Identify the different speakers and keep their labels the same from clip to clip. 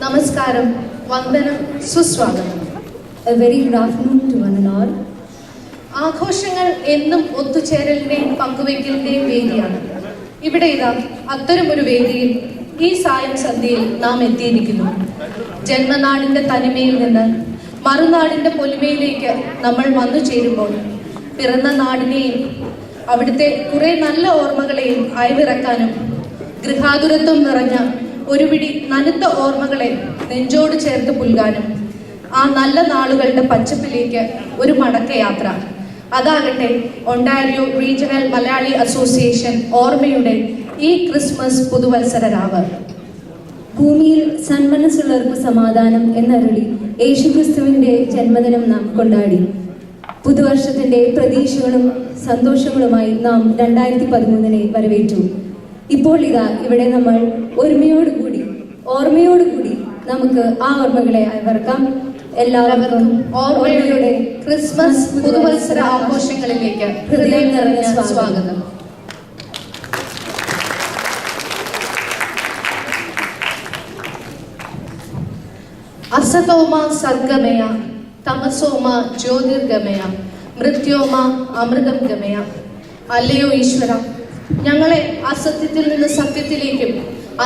Speaker 1: നമസ്കാരം, വന്ദനം, സുസ്വാഗതം.
Speaker 2: A very good afternoon to one and all.
Speaker 1: ആഘോഷങ്ങൾ എന്നും ഒത്തുചേരലിന്റെയും പങ്കുവയ്ക്കലിന്റെയും വേദിയാണ്. ഇവിടെ ഇതാ അത്തരമൊരു വേദിയിൽ ഈ സായം സന്ധ്യയിൽ നാം എത്തിയിരിക്കുന്നു. ജന്മനാടിന്റെ തനിമയിൽ നിന്ന് മറുനാടിന്റെ പൊലിമയിലേക്ക് നമ്മൾ വന്നു ചേരുമ്പോൾ പിറന്ന നാടിനെയും അവിടുത്തെ കുറെ നല്ല ഓർമ്മകളെയും അയവിറക്കാനും ഗൃഹാതുരത്വം നിറഞ്ഞ ഒരു പിടി നനുത്ത ഓർമ്മകളെ നെഞ്ചോട് ചേർത്ത് പുൽകാനും ആ നല്ല നാളുകളുടെ പച്ചപ്പിലേക്ക് ഒരു മടക്കയാത്ര. അതാകട്ടെ ഒണ്ടാരിയോ റീജിയണൽ മലയാളി അസോസിയേഷൻ ഓർമ്മയുടെ ഈ ക്രിസ്മസ് പുതുവത്സര രാവ്.
Speaker 2: ഭൂമിയിൽ സന്മനസ്സുള്ളവർക്ക് സമാധാനം എന്നരുളി യേശുക്രിസ്തുവിന്റെ ജന്മദിനം നാം കൊണ്ടാടി. പുതുവർഷത്തിന്റെ പ്രതീക്ഷകളും സന്തോഷങ്ങളുമായി നാം 2013 വരവേറ്റു. ഇപ്പോൾ ഇതാ ഇവിടെ നമ്മൾ ഓർമ്മയോടുകൂടി നമുക്ക് ആ ഓർമ്മകളെ അയവർക്കാം. എല്ലാവർക്കും ഓർമ്മയുടെ
Speaker 1: ക്രിസ്മസ് പുതുവത്സര ആഘോഷങ്ങളിലേക്ക് ഹൃദയം നിറഞ്ഞ സ്വാഗതം. അസതോമ സദ്ഗമയ, തമസോമ ജ്യോതിർഗമയ, മൃത്യോമ അമൃതം ഗമയ. അല്ലയോ ഈശ്വര, ഞങ്ങളെ അസത്യത്തിൽ നിന്ന് സത്യത്തിലേക്കും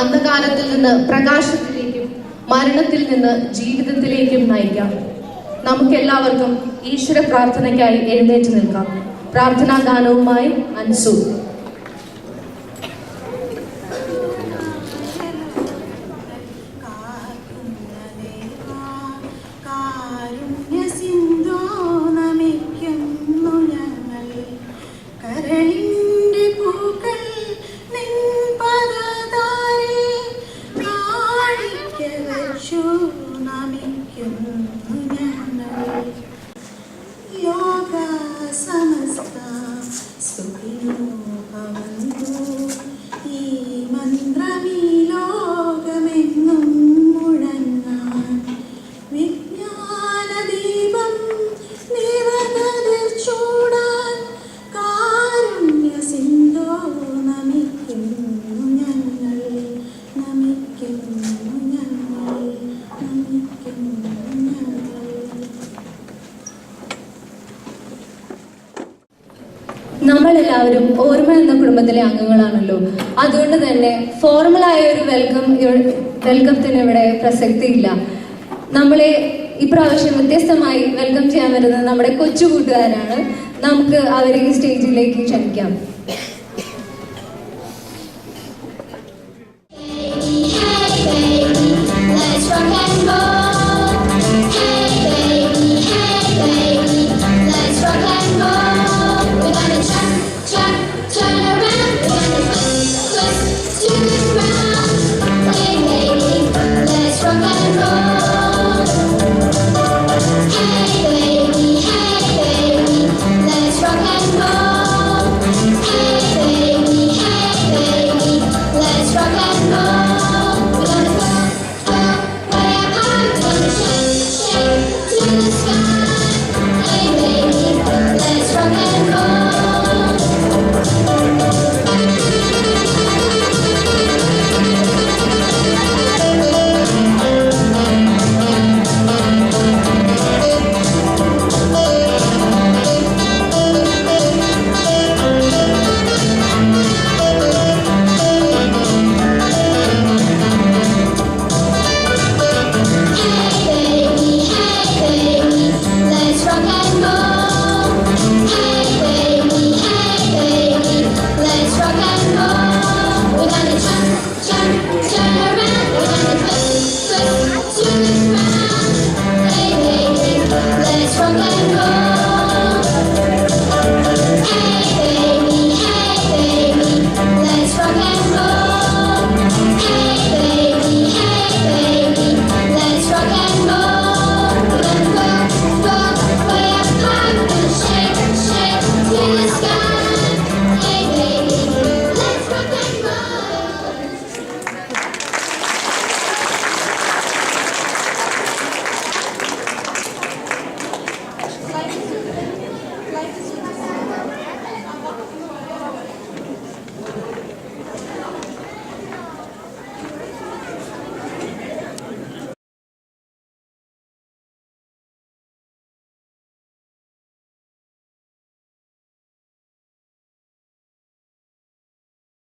Speaker 1: അന്ധകാരത്തിൽ നിന്ന് പ്രകാശത്തിലേക്കും മരണത്തിൽ നിന്ന് ജീവിതത്തിലേക്കും നയിക്കാം. നമുക്കെല്ലാവർക്കും ഈശ്വര പ്രാർത്ഥനയ്ക്കായി എഴുന്നേറ്റ് നിൽക്കാം. പ്രാർത്ഥനാ ഗാനവുമായി അൻസു.
Speaker 2: നമ്മളെല്ലാവരും ഓർമ്മ എന്ന കുടുംബത്തിലെ അംഗങ്ങളാണല്ലോ. അതുകൊണ്ട് തന്നെ ഫോർമലായ ഒരു വെൽക്കത്തിന് ഇവിടെ പ്രസക്തിയില്ല. നമ്മളെ ഇപ്രാവശ്യം വ്യത്യസ്തമായി വെൽക്കം ചെയ്യാൻ വരുന്നത് നമ്മുടെ കൊച്ചു കൂട്ടുകാരാണ്. നമുക്ക് അവരെ ഈ സ്റ്റേജിലേക്ക് ക്ഷണിക്കാം.